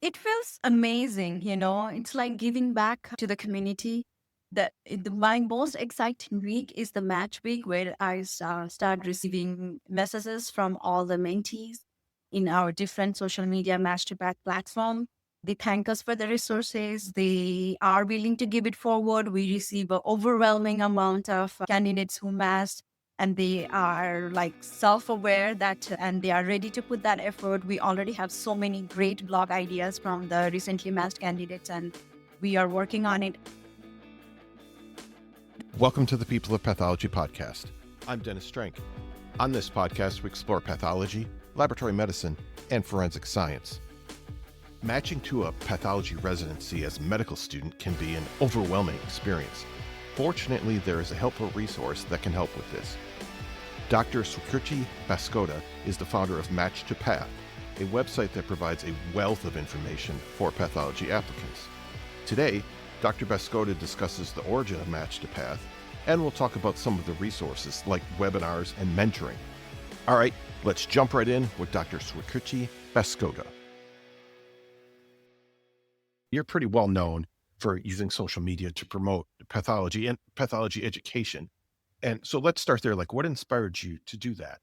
It feels amazing, it's like giving back to the community. My most exciting week is the match week where I start receiving messages from all the mentees in our different social media match to back platform. They thank us for the resources. They are willing to give it forward. We receive an overwhelming amount of candidates who matched, and they are like self-aware that and they are ready to put that effort. We already have so many great blog ideas from the recently matched candidates, and we are working on it. Welcome to the People of Pathology podcast. I'm Dennis Strank. On this podcast, we explore pathology, laboratory medicine, and forensic science. Matching to a pathology residency as a medical student can be an overwhelming experience. Fortunately, there is a helpful resource that can help with this. Dr Swikrity Baskota is the founder of Match to Path, a website that provides a wealth of information for pathology applicants. Today, Dr. Baskota discusses the origin of Match to Path, and we'll talk about some of the resources like webinars and mentoring. All right, let's jump right in with Dr. Swikrity Baskota. You're pretty well known for using social media to promote pathology and pathology education. And so let's start there. Like, what inspired you to do that?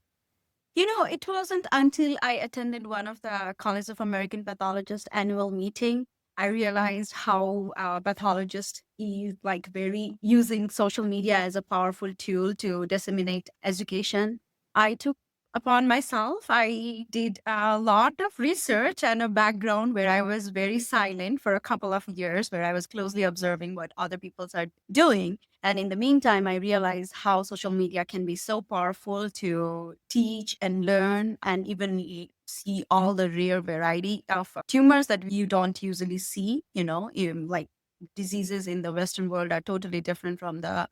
It wasn't until I attended one of the College of American Pathologists annual meeting, I realized how pathologists is like very using social media as a powerful tool to disseminate education. I took upon myself, I did a lot of research and a background where I was very silent for a couple of years, where I was closely observing what other people are doing. And in the meantime, I realized how social media can be so powerful to teach and learn and even see all the rare variety of tumors that you don't usually see, like diseases in the Western world are totally different from the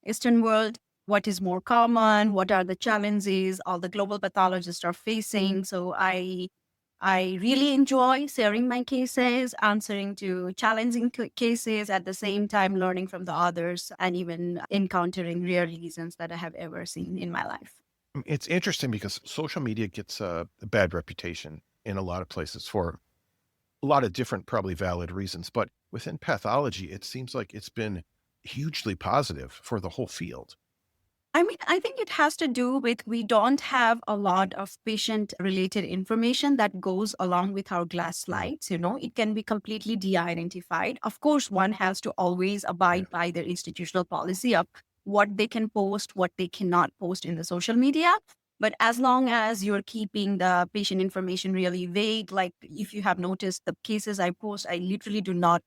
Eastern world. What is more common? What are the challenges all the global pathologists are facing? So I really enjoy sharing my cases, answering to challenging cases, at the same time learning from the others and even encountering rare lesions that I have ever seen in my life. It's interesting because social media gets a bad reputation in a lot of places for a lot of different, probably valid reasons. But within pathology, it seems like it's been hugely positive for the whole field. I mean, I think it has to do with we don't have a lot of patient related information that goes along with our glass slides. It can be completely de identified. Of course, one has to always Yeah. abide by their institutional policy of what they can post, what they cannot post in the social media. But as long as you're keeping the patient information really vague, like if you have noticed the cases I post, I literally do not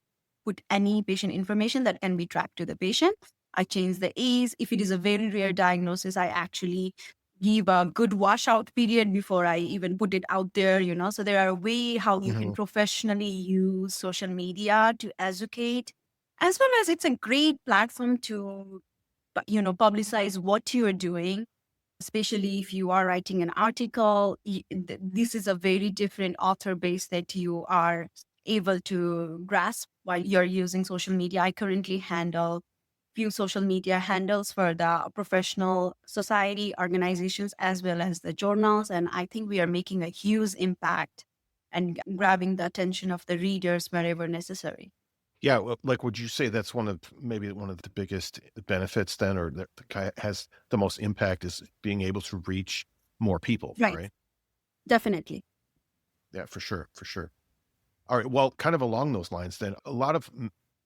put any patient information that can be tracked to the patient. I change the A's. If it is a very rare diagnosis, I actually give a good washout period before I even put it out there. So there are a way how you can Mhm. professionally use social media to educate, as well as it's a great platform to, publicize what you are doing, especially if you are writing an article. This is a very different author base that you are able to grasp while you're using social media. I currently handle few social media handles for the professional society organizations as well as the journals. And I think we are making a huge impact and grabbing the attention of the readers wherever necessary. Yeah. Well, like, would you say that's maybe one of the biggest benefits then, or that has the most impact is being able to reach more people, Right. right? Definitely. Yeah, for sure. For sure. All right. Well, kind of along those lines, then a lot of,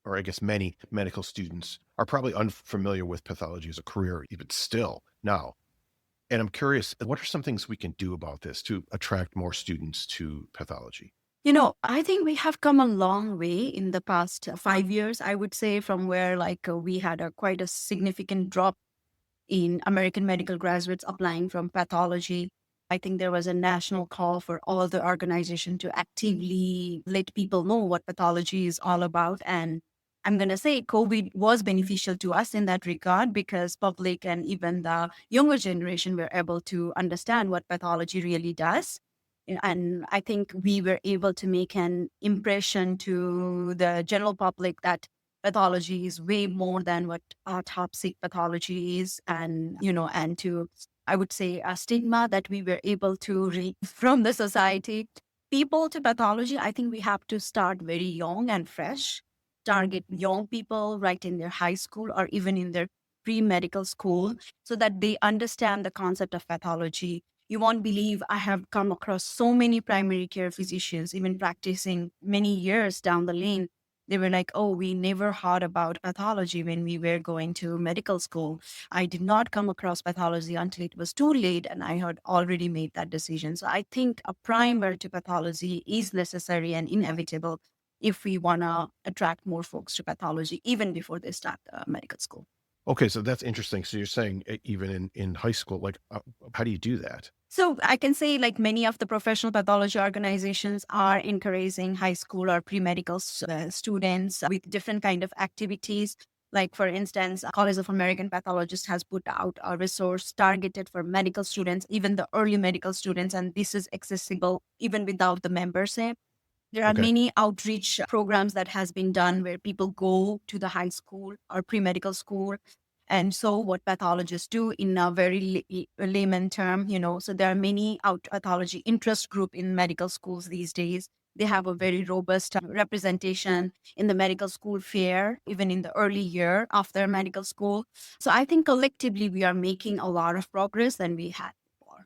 or I guess many medical students are probably unfamiliar with pathology as a career, even still now. And I'm curious, what are some things we can do about this to attract more students to pathology? I think we have come a long way in the past 5 years, I would say, from where we had a quite a significant drop in American medical graduates applying from pathology. I think there was a national call for all the organization to actively let people know what pathology is all about. And I'm going to say COVID was beneficial to us in that regard because public and even the younger generation were able to understand what pathology really does. And I think we were able to make an impression to the general public that pathology is way more than what autopsy pathology is. And to, I would say, a stigma that we were able to read from the society. people to pathology, I think we have to start very young and fresh, target young people right in their high school or even in their pre-medical school so that they understand the concept of pathology. You won't believe I have come across so many primary care physicians, even practicing many years down the lane. They were like, oh, we never heard about pathology when we were going to medical school. I did not come across pathology until it was too late and I had already made that decision. So I think a primer to pathology is necessary and inevitable if we want to attract more folks to pathology even before they start medical school. Okay, so that's interesting. So you're saying even in high school, like how do you do that? So I can say like many of the professional pathology organizations are encouraging high school or pre-medical students with different kind of activities. Like for instance, College of American Pathologists has put out a resource targeted for medical students, even the early medical students, and this is accessible even without the membership. There are Okay. many outreach programs that has been done where people go to the high school or pre-medical school. And so what pathologists do in a very layman term, so there are many out pathology interest group in medical schools these days. They have a very robust representation in the medical school fair, even in the early year after medical school. So I think collectively we are making a lot of progress than we had before.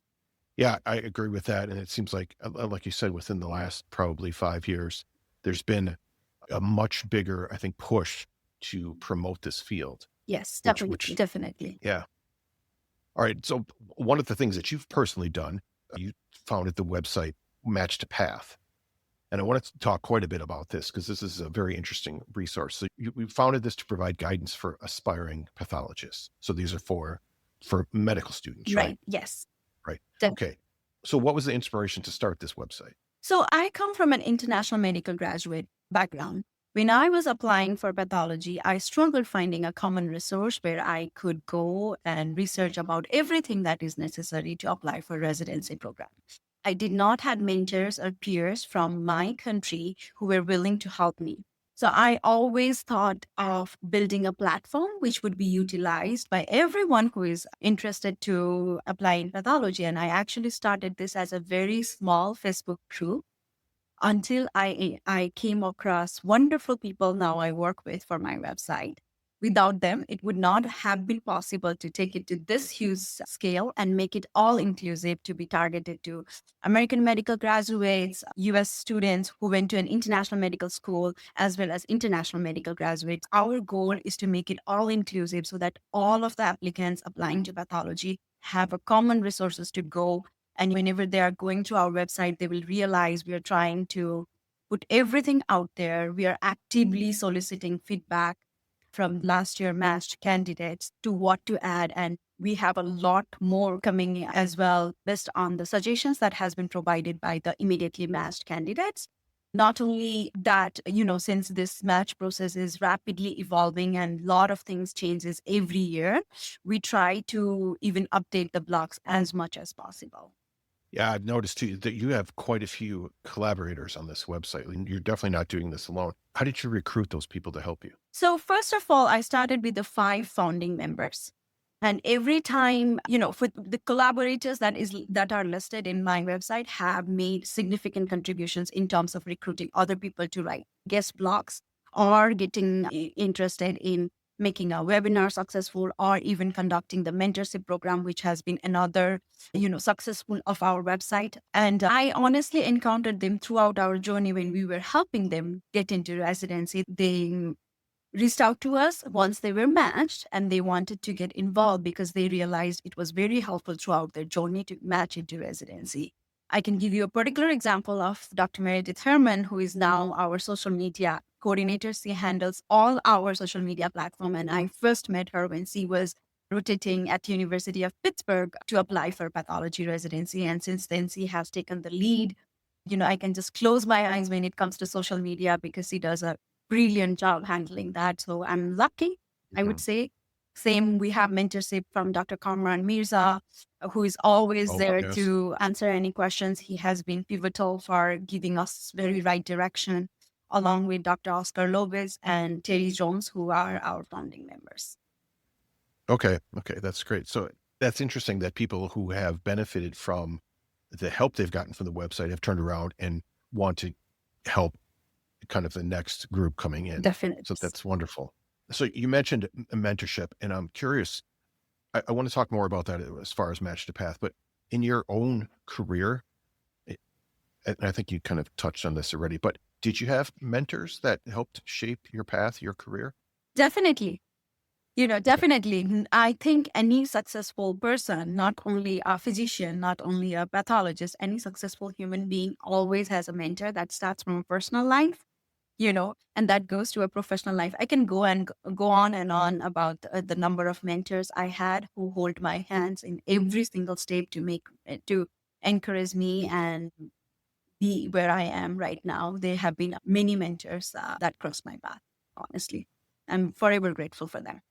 Yeah, I agree with that. And it seems like you said, within the last probably 5 years, there's been a much bigger, I think, push to promote this field, Yes, which, definitely. yeah. All right. So one of the things that you've personally done, you founded the website Match to Path. And I wanted to talk quite a bit about this because this is a very interesting resource. So we founded this to provide guidance for aspiring pathologists. So these are for medical students, right? Right. Yes. Right. Okay. So what was the inspiration to start this website? So I come from an international medical graduate background. When I was applying for pathology, I struggled finding a common resource where I could go and research about everything that is necessary to apply for residency program. I did not have mentors or peers from my country who were willing to help me. So I always thought of building a platform which would be utilized by everyone who is interested to apply in pathology. And I actually started this as a very small Facebook group until I came across wonderful people now I work with for my website. Without them, it would not have been possible to take it to this huge scale and make it all inclusive to be targeted to American medical graduates, US students who went to an international medical school, as well as international medical graduates. Our goal is to make it all inclusive so that all of the applicants applying to pathology have a common resources to go, and whenever they are going to our website, they will realize we are trying to put everything out there. We are actively soliciting feedback from last year matched candidates to what to add. And we have a lot more coming as well based on the suggestions that has been provided by the immediately matched candidates. Not only that, since this match process is rapidly evolving and a lot of things changes every year, we try to even update the blogs as much as possible. Yeah, I've noticed too that you have quite a few collaborators on this website. And you're definitely not doing this alone. How did you recruit those people to help you? So first of all, I started with the 5 founding members. And every time, for the collaborators that are listed in my website have made significant contributions in terms of recruiting other people to write guest blogs or getting interested in making a webinar successful or even conducting the mentorship program, which has been another, successful of our website. And I honestly encountered them throughout our journey when we were helping them get into residency. They reached out to us once they were matched and they wanted to get involved because they realized it was very helpful throughout their journey to match into residency. I can give you a particular example of Dr. Meredith Herman, who is now our social media coordinator. She handles all our social media platform. And I first met her when she was rotating at University of Pittsburgh to apply for pathology residency. And since then, she has taken the lead. I can just close my eyes when it comes to social media because she does a brilliant job handling that. So I'm lucky, I would Mhm. say. Same, we have mentorship from Dr. Kamran Mirza, who is always Oh, there yes. to answer any questions. He has been pivotal for giving us very right direction, along with Dr. Oscar Lopez and Terry Jones, who are our founding members. Okay. Okay. That's great. So that's interesting that people who have benefited from the help they've gotten from the website have turned around and want to help kind of the next group coming in. Definitely. So that's wonderful. So you mentioned mentorship, and I'm curious, I want to talk more about that as far as Match to Path, but in your own career, it- and I think you kind of touched on this already, but did you have mentors that helped shape your path, your career? Definitely. Okay. Definitely. I think any successful person, not only a physician, not only a pathologist, any successful human being always has a mentor that starts from a personal life, and that goes to a professional life. I can go on and on about the number of mentors I had who hold my hands in every single step to encourage me and be where I am right now. There have been many mentors that crossed my path, honestly. I'm forever grateful for them.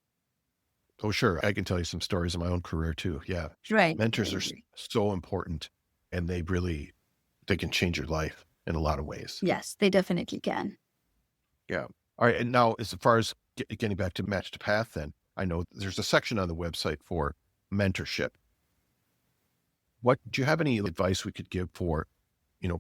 Oh, sure. I can tell you some stories in my own career too. Yeah. Right. I Mentors are agree. so important, and they can change your life in a lot of ways. Yes, they definitely can. Yeah. All right. And now, as far as getting back to Match to Path, then I know there's a section on the website for mentorship. What do you have any advice we could give for,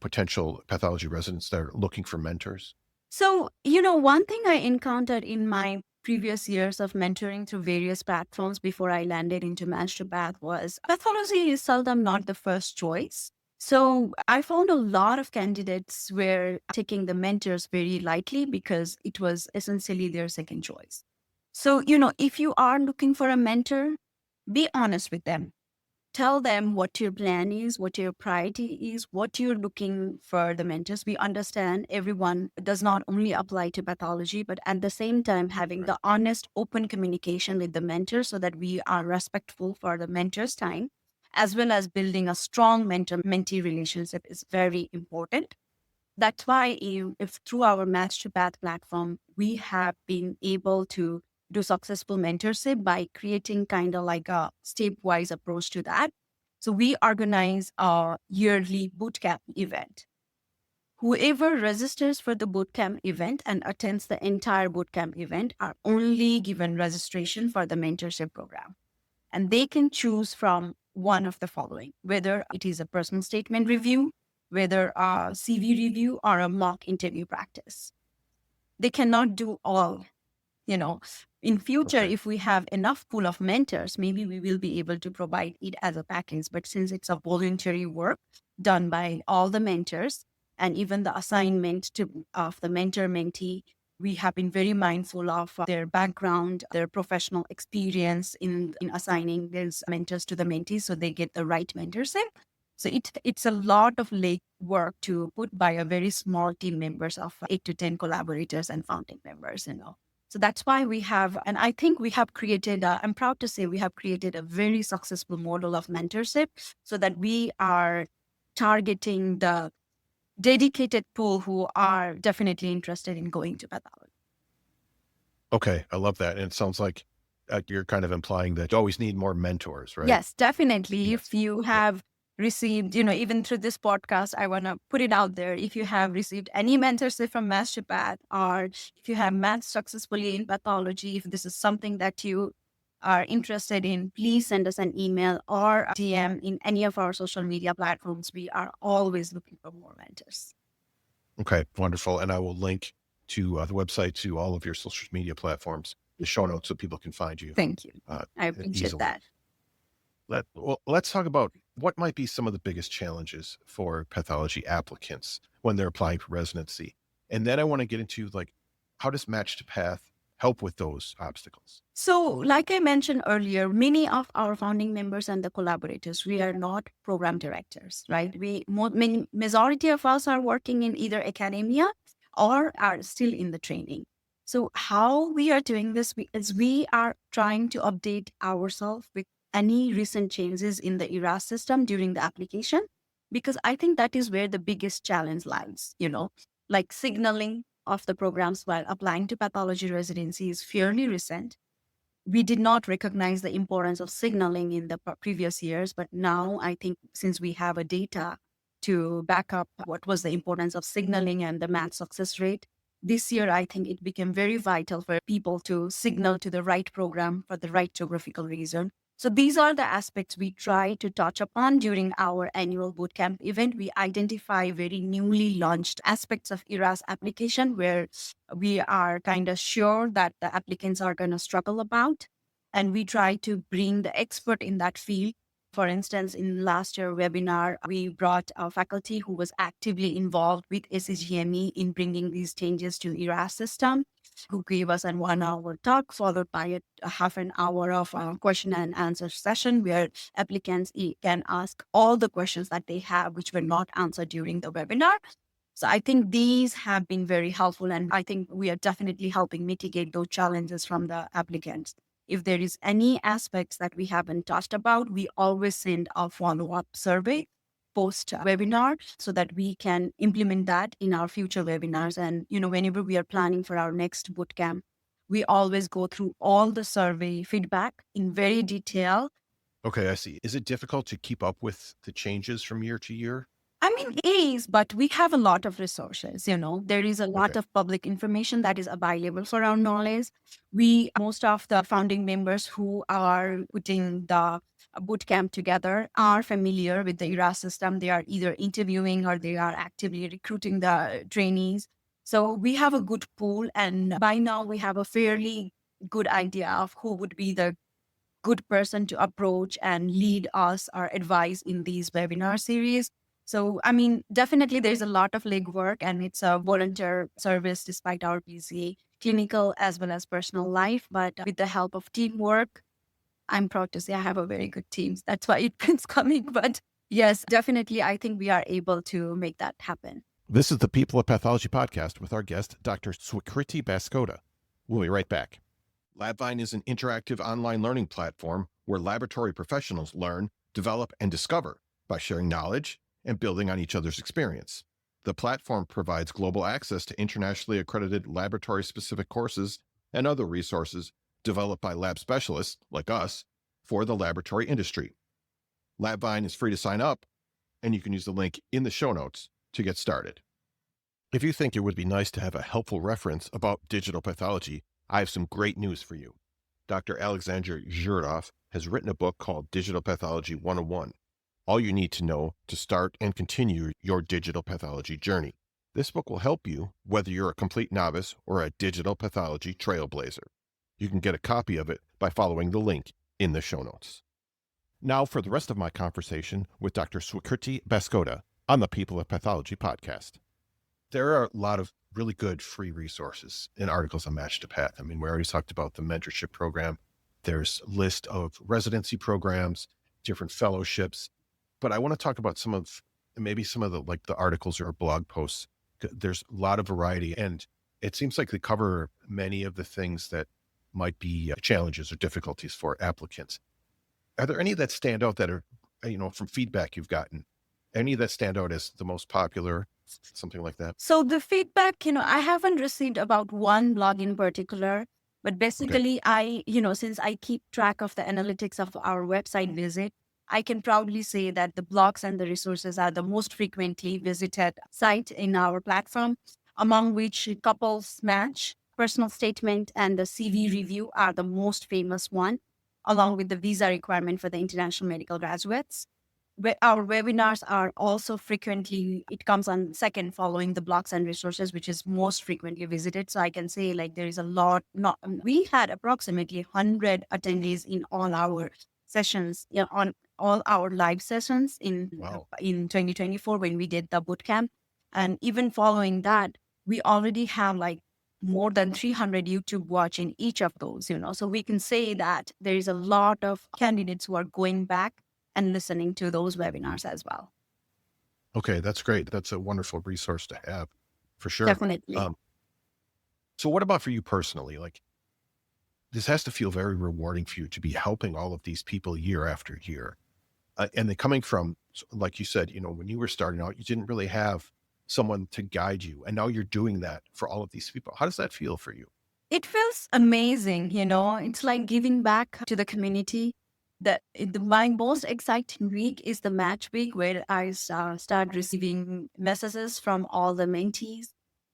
potential pathology residents that are looking for mentors? So, one thing I encountered in my previous years of mentoring through various platforms before I landed into Masterpath was pathology is seldom not the first choice. So I found a lot of candidates were taking the mentors very lightly because it was essentially their second choice. So, if you are looking for a mentor, be honest with them. Tell them what your plan is, what your priority is, what you're looking for the mentors. We understand everyone does not only apply to pathology, but at the same time, having Right. the honest, open communication with the mentor so that we are respectful for the mentor's time, as well as building a strong mentor mentee relationship is very important. That's why if through our Match to Path platform, we have been able to do successful mentorship by creating kind of like a stepwise approach to that. So we organize a yearly bootcamp event. Whoever registers for the bootcamp event and attends the entire bootcamp event are only given registration for the mentorship program. And they can choose from one of the following, whether it is a personal statement review, whether a CV review, or a mock interview practice. They cannot do all. you know in future, Okay. if we have enough pool of mentors, maybe we will be able to provide it as a package. But since it's a voluntary work done by all the mentors, and even the assignment of the mentor mentee, we have been very mindful of their background, their professional experience in assigning these mentors to the mentees so they get the right mentorship. So it's a lot of late work to put by a very small team members of 8 to 10 collaborators and founding members. So that's why we have, and I think we have created, I'm proud to say we have created a very successful model of mentorship so that we are targeting the dedicated pool who are definitely interested in going to pathology. Okay. I love that. And it sounds like you're kind of implying that you always need more mentors, right? Yes, definitely. Yes. If you Yeah. have received, even through this podcast, I want to put it out there. If you have received any mentorship from Masterpath, or if you have matched successfully in pathology, if this is something that you are interested in, please send us an email or a DM in any of our social media platforms. We are always looking for more mentors. Okay. Wonderful. And I will link to the website to all of your social media platforms, the show notes, so people can find you Thank you. uh, I appreciate easily. that. Let's talk about what might be some of the biggest challenges for pathology applicants when they're applying for residency. And then I want to get into like, how does Match to Path help with those obstacles? So, like I mentioned earlier, many of our founding members and the collaborators, we are not program directors, right? Majority of us are working in either academia or are still in the training. So, how we are doing this is we are trying to update ourselves with any recent changes in the ERA system during the application, because I think that is where the biggest challenge lies, like signaling of the programs while applying to pathology residency is fairly recent. We did not recognize the importance of signaling in the previous years, but now I think since we have a data to back up what was the importance of signaling and the math success rate, this year I think it became very vital for people to signal to the right program for the right geographical reason So these are the aspects we try to touch upon during our annual bootcamp event. We identify very newly launched aspects of ERAS application where we are kind of sure that the applicants are going to struggle about. And we try to bring the expert in that field. For instance, in last year webinar, we brought a faculty who was actively involved with SCGME in bringing these changes to ERAS system, who gave us a 1 hour talk followed by a half an hour of a question and answer session where applicants can ask all the questions that they have which were not answered during the webinar. So I think these have been very helpful, and I think we are definitely helping mitigate those challenges from the applicants. If there is any aspects that we haven't touched about, we always send a follow-up survey post webinar so that we can implement that in our future webinars. And, whenever we are planning for our next bootcamp, we always go through all the survey feedback in very detail. Okay, I see. Is it difficult to keep up with the changes from year to year? I mean, it is, but we have a lot of resources, there is a lot Okay. of public information that is available for our knowledge. Most of the founding members who are putting the bootcamp together are familiar with the ERA system. They are either interviewing or they are actively recruiting the trainees. So we have a good pool, and by now we have a fairly good idea of who would be the good person to approach and lead us or advise in these webinar series. So, I mean, definitely there's a lot of legwork, and it's a volunteer service despite our busy clinical as well as personal life. But with the help of teamwork, I'm proud to say I have a very good team. That's why it keeps coming. But yes, definitely, I think we are able to make that happen. This is the People of Pathology podcast with our guest, Dr. Swikrity Baskota. We'll be right back. LabVine is an interactive online learning platform where laboratory professionals learn, develop, and discover by sharing knowledge and building on each other's experience. The platform provides global access to internationally accredited laboratory-specific courses and other resources developed by lab specialists like us for the laboratory industry. LabVine is free to sign up, and you can use the link in the show notes to get started. If you think it would be nice to have a helpful reference about digital pathology, I have some great news for you. Dr. Alexander Zhurov has written a book called Digital Pathology 101, all you need to know to start and continue your digital pathology journey. This book will help you whether you're a complete novice or a digital pathology trailblazer. You can get a copy of it by following the link in the show notes. Now for the rest of my conversation with Dr. Swikrity Baskota on the People of Pathology podcast. There are a lot of really good free resources and articles on Match to Path. I mean, we already talked about the mentorship program. There's a list of residency programs, different fellowships, but I want to talk about some of the articles or blog posts. There's a lot of variety, and it seems like they cover many of the things that might be challenges or difficulties for applicants. Are there any that stand out that are, from feedback you've gotten, any that stand out as the most popular, something like that? So the feedback, I haven't received about one blog in particular, but basically since I keep track of the analytics of our website visit, I can proudly say that the blogs and the resources are the most frequently visited site in our platform, among which couples match, personal statement, and the CV review are the most famous one, along with the visa requirement for the international medical graduates. Our webinars are also frequently, it comes on second following the blogs and resources, which is most frequently visited. So I can say there is a lot, we had approximately 100 attendees in all our sessions, on all our live sessions in 2024 when we did the bootcamp. And even following that, we already have more than 300 YouTube watch in each of those, so we can say that there is a lot of candidates who are going back and listening to those webinars as well. Okay, that's great. That's a wonderful resource to have, for sure. Definitely. So what about for you personally? This has to feel very rewarding for you to be helping all of these people year after year. And they're coming from, like you said, when you were starting out, you didn't really have someone to guide you. And now you're doing that for all of these people. How does that feel for you? It feels amazing. It's like giving back to the community. My most exciting week is the match week, where I start receiving messages from all the mentees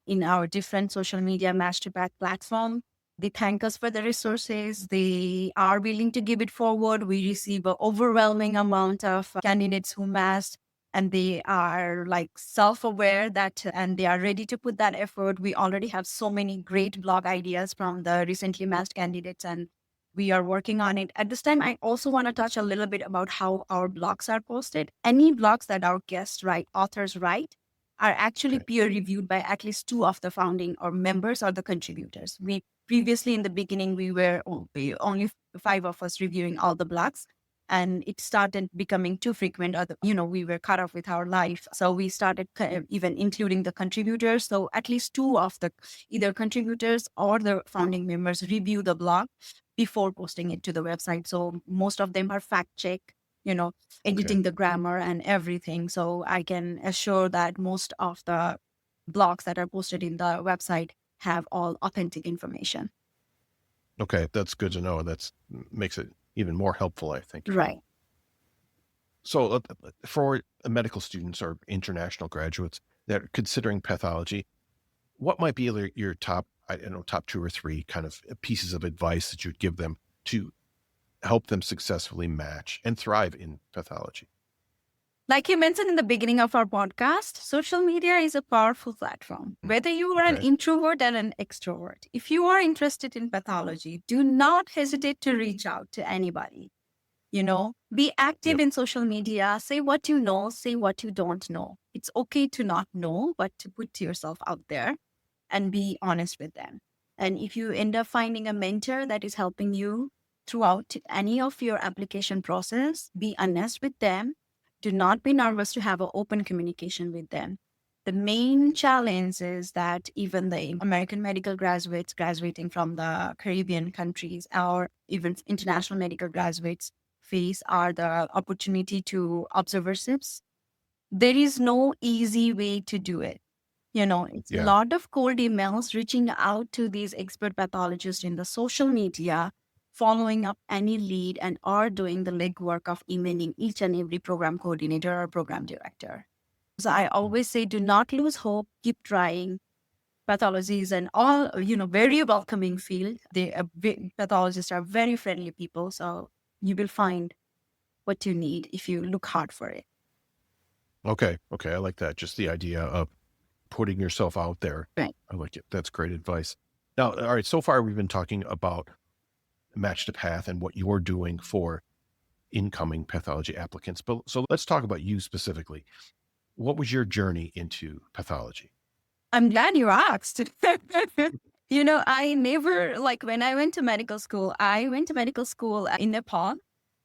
in our different social media Match to Path platform. They thank us for the resources. They are willing to give it forward. We receive an overwhelming amount of candidates who matched, and they are like self-aware that, and they are ready to put that effort. We already have so many great blog ideas from the recently matched candidates, and we are working on it. At this time, I also want to touch a little bit about how our blogs are posted. Any blogs that our guests write, authors write, are actually Okay. peer reviewed by at least two of the founding or members or the contributors. We previously in the beginning, we were only five of us reviewing all the blogs, and it started becoming too frequent. Or we were cut off with our life, so we started even including the contributors. So at least two of the either contributors or the founding members review the blog before posting it to the website. So most of them are fact check, editing the grammar and everything. So I can assure that most of the blogs that are posted in the website have all authentic information. Okay, that's good to know. That makes it even more helpful, I think. Right. So for medical students or international graduates that are considering pathology, what might be your top, I don't know, top two or three kind of pieces of advice that you'd give them to help them successfully match and thrive in pathology? Like you mentioned in the beginning of our podcast, social media is a powerful platform. Whether you are an Okay. introvert or an extrovert, if you are interested in pathology, do not hesitate to reach out to anybody. Be active Yep. in social media, say what you know, say what you don't know. It's okay to not know, but to put yourself out there and be honest with them. And if you end up finding a mentor that is helping you throughout any of your application process, be honest with them. Do not be nervous to have an open communication with them. The main challenge is that even the American medical graduates graduating from the Caribbean countries or even international medical graduates face are the opportunity to observerships. There is no easy way to do it. It's a Yeah. lot of cold emails reaching out to these expert pathologists in the social media, following up any lead, and are doing the legwork of emailing each and every program coordinator or program director. So I always say, do not lose hope. Keep trying. Pathology is an very welcoming field. Pathologists are very friendly people. So you will find what you need if you look hard for it. Okay. Okay. I like that. Just the idea of putting yourself out there. Right. I like it. That's great advice. Now, all right. So far, we've been talking about Match the Path and what you're doing for incoming pathology applicants. But so let's talk about you specifically. What was your journey into pathology? I'm glad you asked. I never, like when I went to medical school, I went to medical school in Nepal.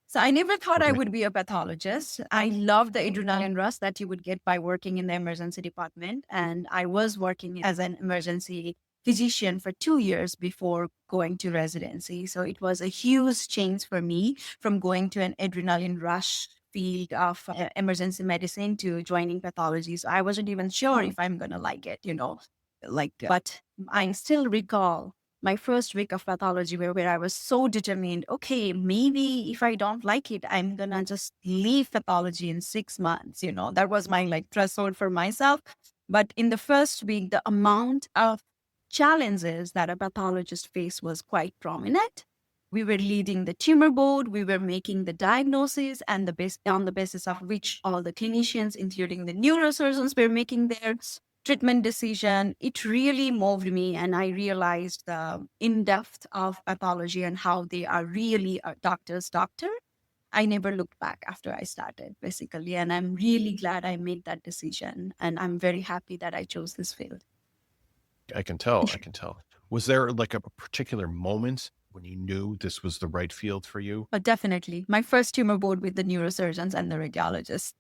So I never thought I Okay. would be a pathologist. I loved the adrenaline rush that you would get by working in the emergency department. And I was working as an emergency physician for 2 years before going to residency. So it was a huge change for me from going to an adrenaline rush field of emergency medicine to joining pathology. So I wasn't even sure if I'm going to like it, but I still recall my first week of pathology where I was so determined, okay, maybe if I don't like it, I'm going to just leave pathology in 6 months. That was my threshold for myself. But in the first week, the amount of challenges that a pathologist faced was quite prominent. We were leading the tumor board, we were making the diagnosis, and on the basis of which all the clinicians, including the neurosurgeons, were making their treatment decision. It really moved me, and I realized the in-depth of pathology and how they are really a doctor's doctor. I never looked back after I started, basically, and I'm really glad I made that decision, and I'm very happy that I chose this field. I can tell. I can tell. Was there like a particular moment when you knew this was the right field for you? But definitely, my first tumor board with the neurosurgeons and the radiologists.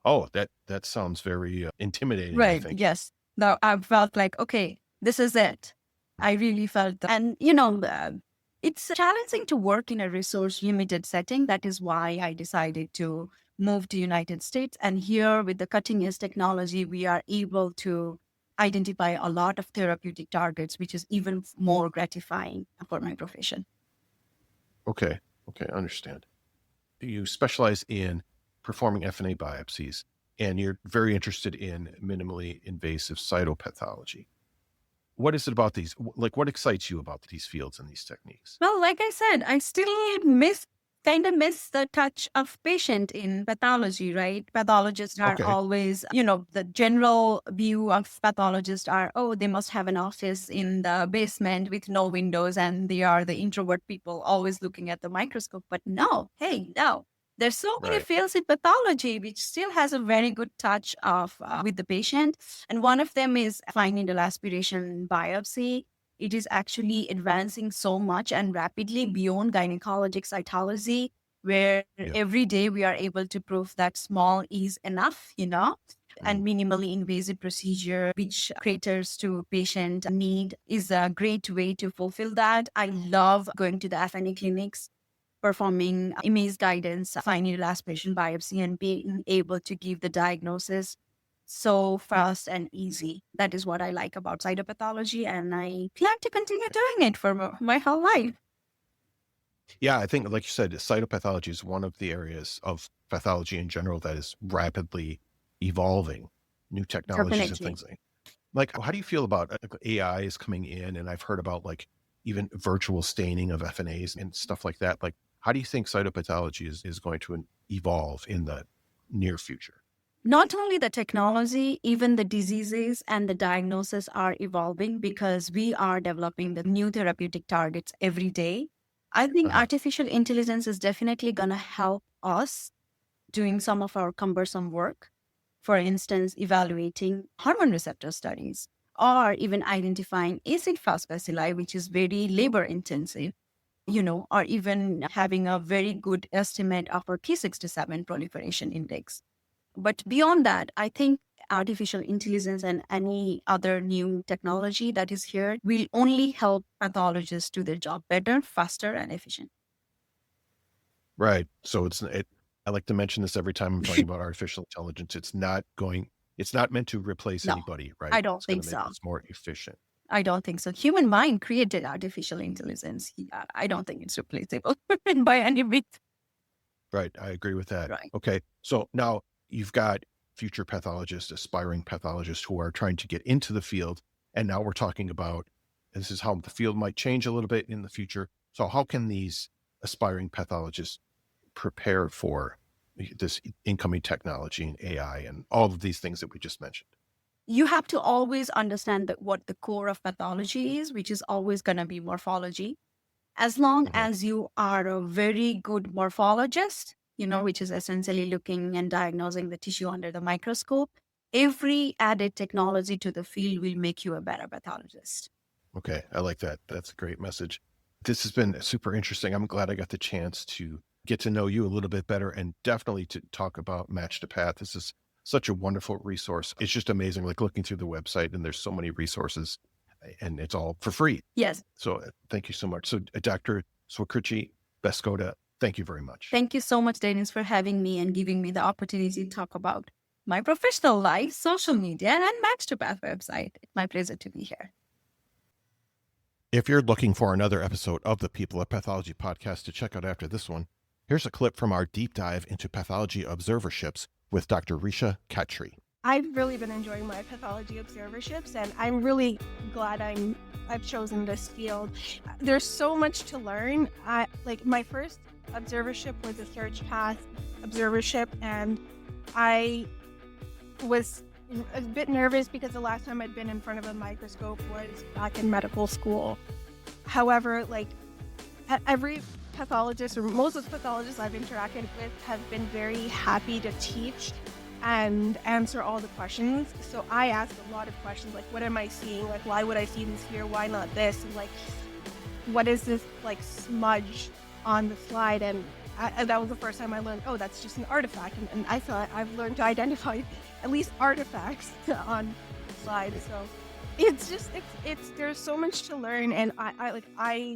Oh, that sounds very intimidating, I Right. think. Yes. Now I felt like, okay, this is it. I really felt that. And, it's challenging to work in a resource limited setting. That is why I decided to move to United States. And here with the cutting edge technology, we are able to identify a lot of therapeutic targets, which is even more gratifying for my profession. Okay. Okay. I understand. You specialize in performing FNA biopsies, and you're very interested in minimally invasive cytopathology. What is it about these? Like, what excites you about these fields and these techniques? Well, like I said, I still kind of miss the touch of patient in pathology, right? Pathologists are Okay. always, the general view of pathologists are, oh, they must have an office in the basement with no windows and they are the introvert people always looking at the microscope. But no, hey, no. There's so many Right. fields in pathology which still has a very good touch of with the patient. And one of them is fine needle aspiration biopsy. It is actually advancing so much and rapidly beyond gynecologic cytology, where Yeah. every day we are able to prove that small is enough, and Mm. minimally invasive procedure which caters to patient need is a great way to fulfill that. I love going to the FNA clinics, performing image guidance, fine needle aspiration biopsy, and being able to give the diagnosis so fast and easy. That is what I like about cytopathology, and I plan to continue doing it for my whole life. Yeah, I think, like you said, cytopathology is one of the areas of pathology in general that is rapidly evolving. New technologies and Definitely. things like how do you feel about AI is coming in? And I've heard about like even virtual staining of FNAs and stuff like that. Like, how do you think cytopathology is going to evolve in the near future? Not only the technology, even the diseases and the diagnosis are evolving because we are developing the new therapeutic targets every day. I think Uh-huh. artificial intelligence is definitely going to help us doing some of our cumbersome work. For instance, evaluating hormone receptor studies or even identifying acid fast bacilli, which is very labor intensive, or even having a very good estimate of our Ki67 proliferation index. But beyond that, I think artificial intelligence and any other new technology that is here will only help pathologists do their job better, faster, and efficient. Right. So I like to mention this every time I'm talking about artificial intelligence. It's not meant to replace No, anybody, right? I don't It's going think to make so. us more efficient. I don't think so. Human mind created artificial intelligence. I don't think it's replaceable by any bit. Right. I agree with that. Right. Okay. So now you've got future pathologists, aspiring pathologists who are trying to get into the field. And now we're talking about this is how the field might change a little bit in the future. So how can these aspiring pathologists prepare for this incoming technology and AI and all of these things that we just mentioned? You have to always understand that what the core of pathology is, which is always going to be morphology. As long Mhm. as you are a very good morphologist, which is essentially looking and diagnosing the tissue under the microscope, every added technology to the field will make you a better pathologist. Okay. I like that. That's a great message. This has been super interesting. I'm glad I got the chance to get to know you a little bit better and definitely to talk about Match to Path. This is such a wonderful resource. It's just amazing, like looking through the website, and there's so many resources and it's all for free. Yes. So thank you so much. So Dr. Swikrity Baskota, thank you very much. Thank you so much, Dennis, for having me and giving me the opportunity to talk about my professional life, social media, and Match to Path website. It's my pleasure to be here. If you're looking for another episode of the People of Pathology podcast to check out after this one, here's a clip from our deep dive into pathology observerships with Dr. Risha Khatri. I've really been enjoying my pathology observerships, and I'm really glad I've chosen this field. There's so much to learn. My first observership was a search path observership, and I was a bit nervous because the last time I'd been in front of a microscope was back in medical school. However, every pathologist, or most of the pathologists I've interacted with, have been very happy to teach and answer all the questions. So I ask a lot of questions, like, what am I seeing? Like, why would I see this here? Why not this? And what is this smudge on the slide? And that was the first time I learned, oh, that's just an artifact. And I thought I've learned to identify at least artifacts on slides. So it's there's so much to learn. And I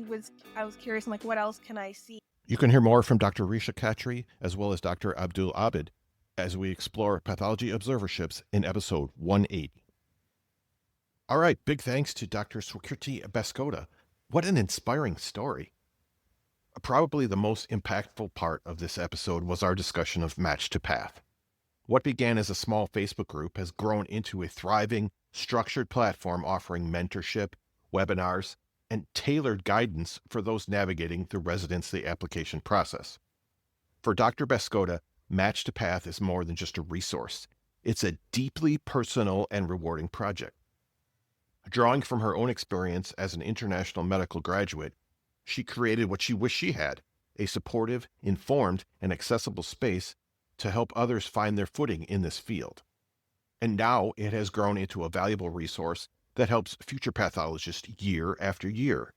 was curious, what else can I see? You can hear more from Dr. Risha Khatri as well as Dr. Abdul Abid as we explore pathology observerships in episode 180. All right, big thanks to Dr. Swikrity Baskota. What an inspiring story. Probably the most impactful part of this episode was our discussion of Match to Path. What began as a small Facebook group has grown into a thriving structured platform offering mentorship, webinars, and tailored guidance for those navigating the residency application process. For Dr. Baskota, Match to Path is more than just a resource. It's a deeply personal and rewarding project. Drawing from her own experience as an international medical graduate, she created what she wished she had, a supportive, informed, and accessible space to help others find their footing in this field. And now it has grown into a valuable resource that helps future pathologists year after year.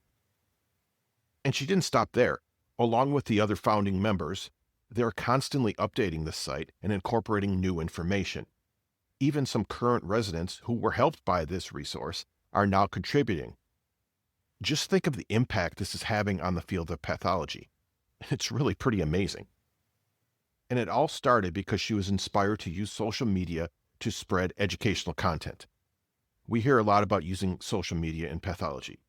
And she didn't stop there. Along with the other founding members, they're constantly updating the site and incorporating new information. Even some current residents who were helped by this resource are now contributing. Just think of the impact this is having on the field of pathology. It's really pretty amazing. And it all started because she was inspired to use social media to spread educational content. We hear a lot about using social media in pathology.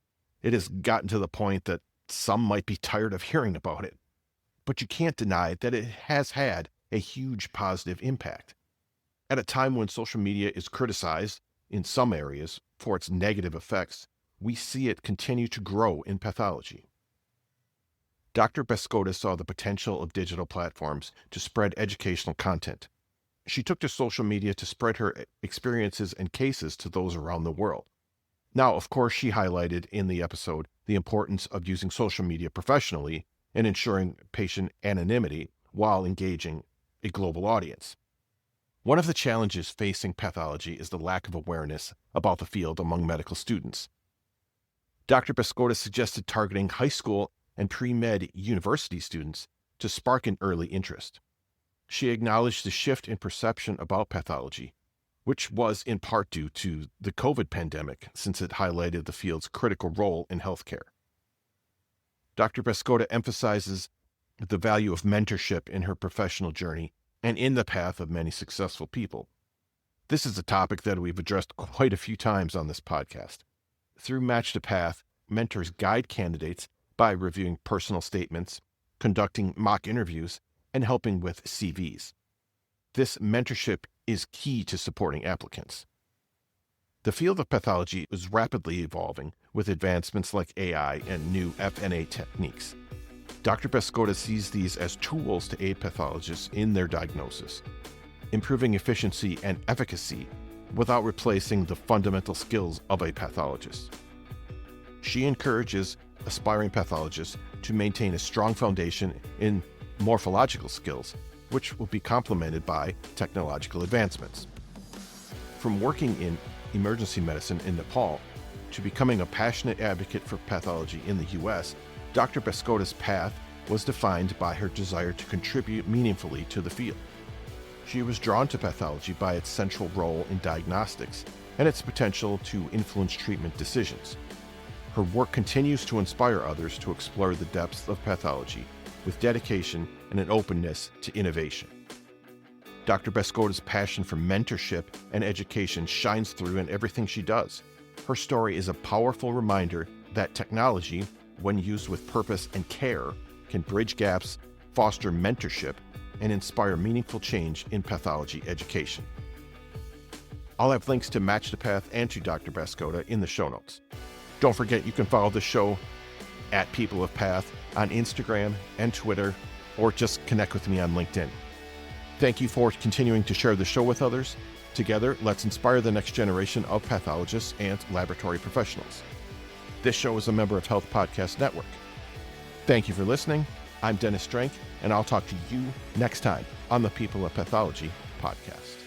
It has gotten to the point that some might be tired of hearing about it. But you can't deny that it has had a huge positive impact. At a time when social media is criticized in some areas for its negative effects, we see it continue to grow in pathology. Dr. Baskota saw the potential of digital platforms to spread educational content. She took to social media to spread her experiences and cases to those around the world. Now, of course, she highlighted in the episode the importance of using social media professionally and ensuring patient anonymity while engaging a global audience. One of the challenges facing pathology is the lack of awareness about the field among medical students. Dr. Baskota suggested targeting high school and pre-med university students to spark an early interest. She acknowledged the shift in perception about pathology, which was in part due to the COVID pandemic, since it highlighted the field's critical role in healthcare. Dr. Baskota emphasizes the value of mentorship in her professional journey and in the path of many successful people. This is a topic that we've addressed quite a few times on this podcast. Through Match to Path, mentors guide candidates by reviewing personal statements, conducting mock interviews, and helping with CVs. This mentorship is key to supporting applicants. The field of pathology is rapidly evolving with advancements like AI and new FNA techniques. Dr. Baskota sees these as tools to aid pathologists in their diagnosis, improving efficiency and efficacy without replacing the fundamental skills of a pathologist. She encourages aspiring pathologists to maintain a strong foundation in morphological skills, which will be complemented by technological advancements. From working in emergency medicine in Nepal to becoming a passionate advocate for pathology in the U.S., Dr. Baskota's path was defined by her desire to contribute meaningfully to the field. She was drawn to pathology by its central role in diagnostics and its potential to influence treatment decisions. Her work continues to inspire others to explore the depths of pathology with dedication and an openness to innovation. Dr. Baskota's passion for mentorship and education shines through in everything she does. Her story is a powerful reminder that technology, when used with purpose and care, can bridge gaps, foster mentorship, and inspire meaningful change in pathology education. I'll have links to Match to Path and to Dr. Baskota in the show notes. Don't forget you can follow the show at People of Path on Instagram and Twitter, or just connect with me on LinkedIn. Thank you for continuing to share the show with others. Together, let's inspire the next generation of pathologists and laboratory professionals. This show is a member of Health Podcast Network. Thank you for listening. I'm Dr. Swikrity, and I'll talk to you next time on the People of Pathology podcast.